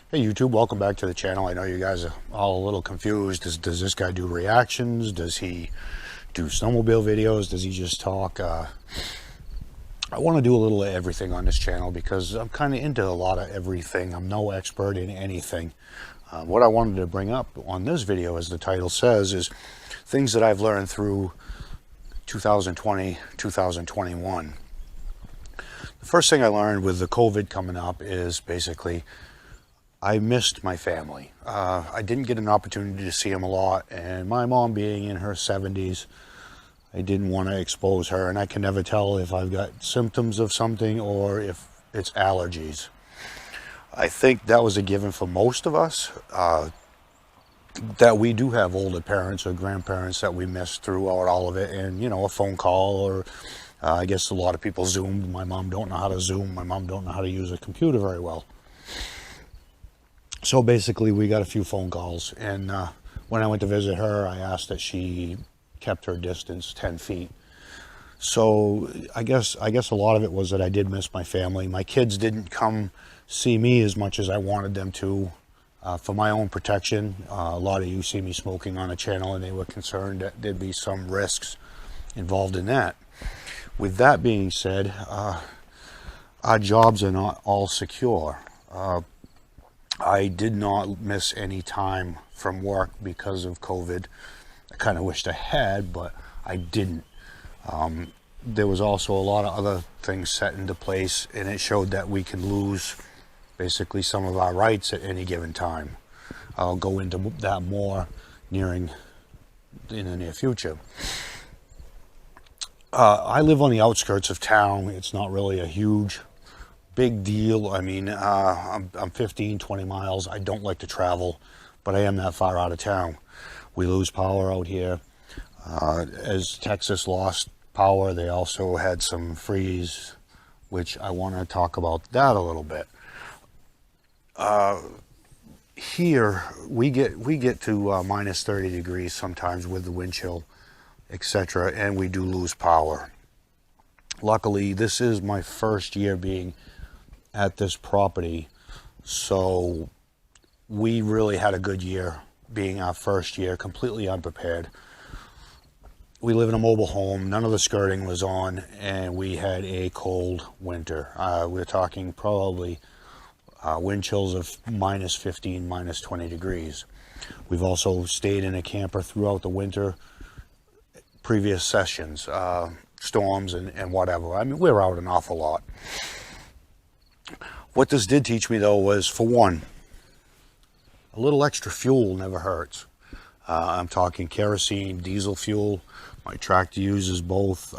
Hey YouTube, welcome back to the channel. I know you guys are all a little confused. Does this guy do reactions? Does he do snowmobile videos? Does he just talk? I want to do a little of everything on this channel because I'm kind of into a lot of everything. I'm no expert in anything. What I wanted to bring up on this video, as the title says, is things that I've learned through 2020, 2021. The first thing I learned with the COVID coming up is basically I missed my family. I didn't get an opportunity to see them a lot, and my mom being in her 70s, I didn't want to expose her, and I can never tell if I've got symptoms of something or if it's allergies. I think that was a given for most of us, that we do have older parents or grandparents that we missed throughout all of it, and you know, a phone call or I guess a lot of people Zoomed. My mom don't know how to Zoom. My mom don't know how to use a computer very well. So basically we got a few phone calls, and when I went to visit her, I asked that she kept her distance 10 feet. So I guess a lot of it was that I did miss my family. My kids didn't come see me as much as I wanted them to, for my own protection. A lot of you see me smoking on a channel, and they were concerned that there'd be some risks involved in that. With that being said, our jobs are not all secure. I did not miss any time from work because of COVID. I kind of wished I had, but I didn't. There was also a lot of other things set into place, and it showed that we can lose basically some of our rights at any given time. I'll go into that more in the near future. I live on the outskirts of town. It's not really a big deal. I mean, I'm 15, 20 miles. I don't like to travel, but I am that far out of town. We lose power out here. As Texas lost power, they also had some freeze, which I want to talk about that a little bit. Here we get to minus 30 degrees sometimes with the wind chill, etc., and we do lose power. Luckily, this is my first year being at this property, so we really had a good year being our first year, completely unprepared. We live in a mobile home, none of the skirting was on, and we had a cold winter. We're talking probably wind chills of minus 15, minus 20 degrees. We've also stayed in a camper throughout the winter, previous sessions, storms and whatever. I mean, we're out an awful lot. What this did teach me, though, was, for one, a little extra fuel never hurts. I'm talking kerosene, diesel fuel. My tractor uses both.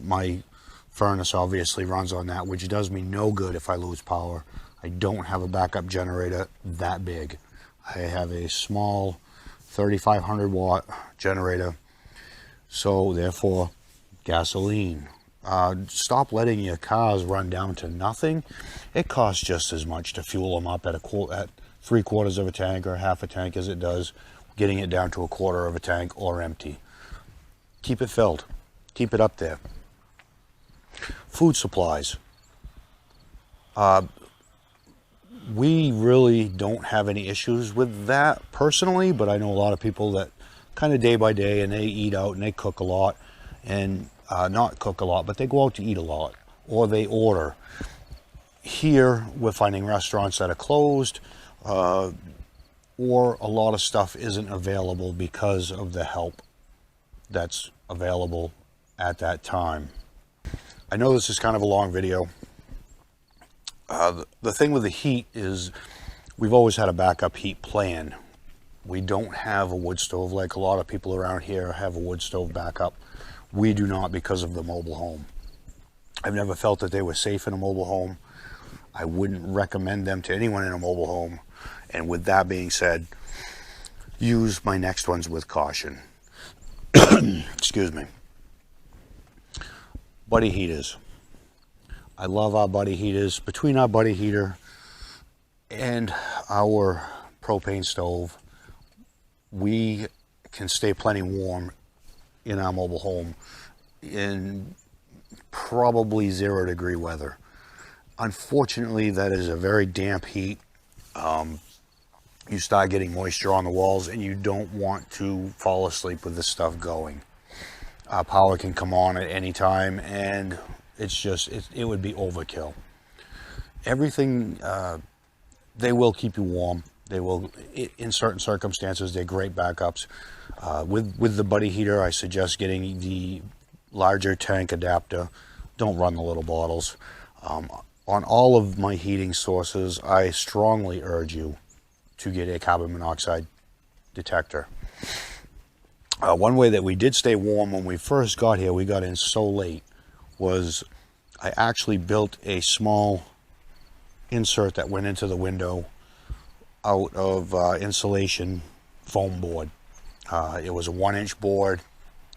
My furnace obviously runs on that, which does me no good if I lose power. I don't have a backup generator that big. I have a small 3,500 watt generator, so therefore gasoline. Stop letting your cars run down to nothing. It costs just as much to fuel them up at 3/4 of a tank or half a tank as it does getting it down to 1/4 of a tank or empty. Keep it filled. Keep it up there. Food supplies. We really don't have any issues with that personally, but I know a lot of people that kind of day by day, and they eat out and they cook a lot, and not cook a lot, but they go out to eat a lot, or they order. Here we're finding restaurants that are closed, or a lot of stuff isn't available because of the help that's available at that time. I know this is kind of a long video. The thing with the heat is we've always had a backup heat plan. We don't have a wood stove like a lot of people around here have a wood stove backup. We do not, because of the mobile home. I've never felt that they were safe in a mobile home. I wouldn't recommend them to anyone in a mobile home. And with that being said, use my next ones with caution. Excuse me. Buddy heaters. I love our buddy heaters. Between our buddy heater and our propane stove, we can stay plenty warm in our mobile home in probably 0 degree weather. Unfortunately, that is a very damp heat, you start getting moisture on the walls, and you don't want to fall asleep with this stuff going. Power can come on at any time, and it would be overkill. Everything, they will keep you warm. They will, in certain circumstances, they're great backups. With the buddy heater, I suggest getting the larger tank adapter. Don't run the little bottles. On all of my heating sources, I strongly urge you to get a carbon monoxide detector. One way that we did stay warm when we first got here, we got in so late, was I actually built a small insert that went into the window out of insulation foam board. It was a 1-inch board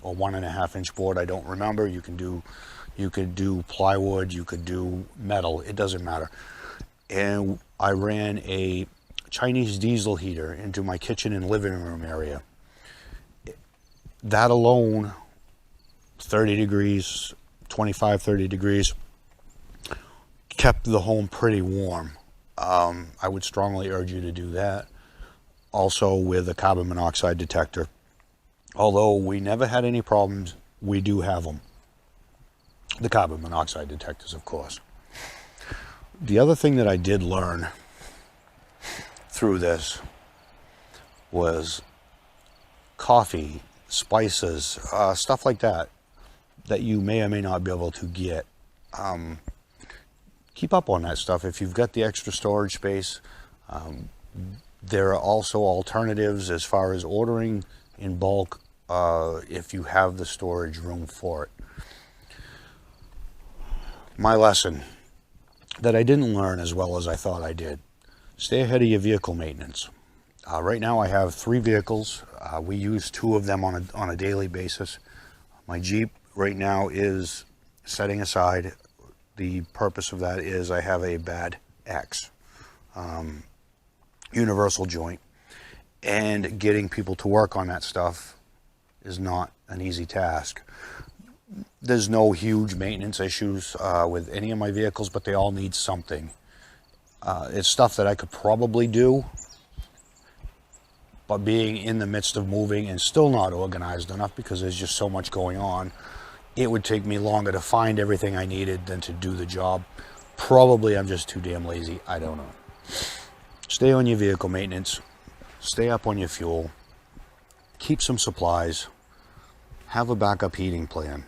or 1.5-inch board. I don't remember. You could do plywood, you could do metal. It doesn't matter. And I ran a Chinese diesel heater into my kitchen and living room area. That alone, 30 degrees, 25, 30 degrees, kept the home pretty warm. I would strongly urge you to do that. Also with a carbon monoxide detector. Although we never had any problems, we do have them. The carbon monoxide detectors, of course. The other thing that I did learn through this was coffee, spices, stuff like that you may or may not be able to get. Keep up on that stuff. If you've got the extra storage space, there are also alternatives as far as ordering in bulk if you have the storage room for it. My lesson that I didn't learn as well as I thought I did: stay ahead of your vehicle maintenance. Right now I have 3 vehicles. We use 2 of them on a daily basis. My Jeep right now is setting aside. The purpose of that is I have a bad X, universal joint, and getting people to work on that stuff is not an easy task. There's no huge maintenance issues with any of my vehicles, but they all need something. It's stuff that I could probably do, but being in the midst of moving and still not organized enough because there's just so much going on, it would take me longer to find everything I needed than to do the job. Probably I'm just too damn lazy. I don't know. Stay on your vehicle maintenance. Stay up on your fuel. Keep some supplies. Have a backup heating plan.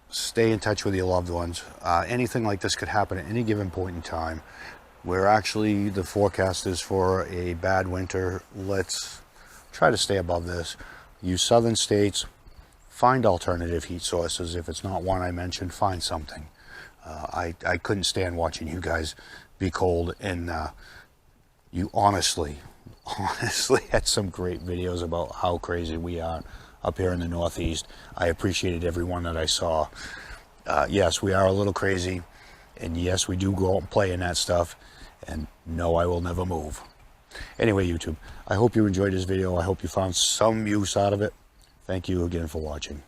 Stay in touch with your loved ones. Anything like this could happen at any given point in time. The forecast is for a bad winter. Let's try to stay above this. Use southern states. Find alternative heat sources. If it's not one I mentioned, find something. I couldn't stand watching you guys be cold, and you honestly had some great videos about how crazy we are up here in the Northeast. I appreciated every one that I saw. Yes, we are a little crazy, and yes, we do go out and play in that stuff, and no, I will never move. Anyway, YouTube, I hope you enjoyed this video. I hope you found some use out of it. Thank you again for watching.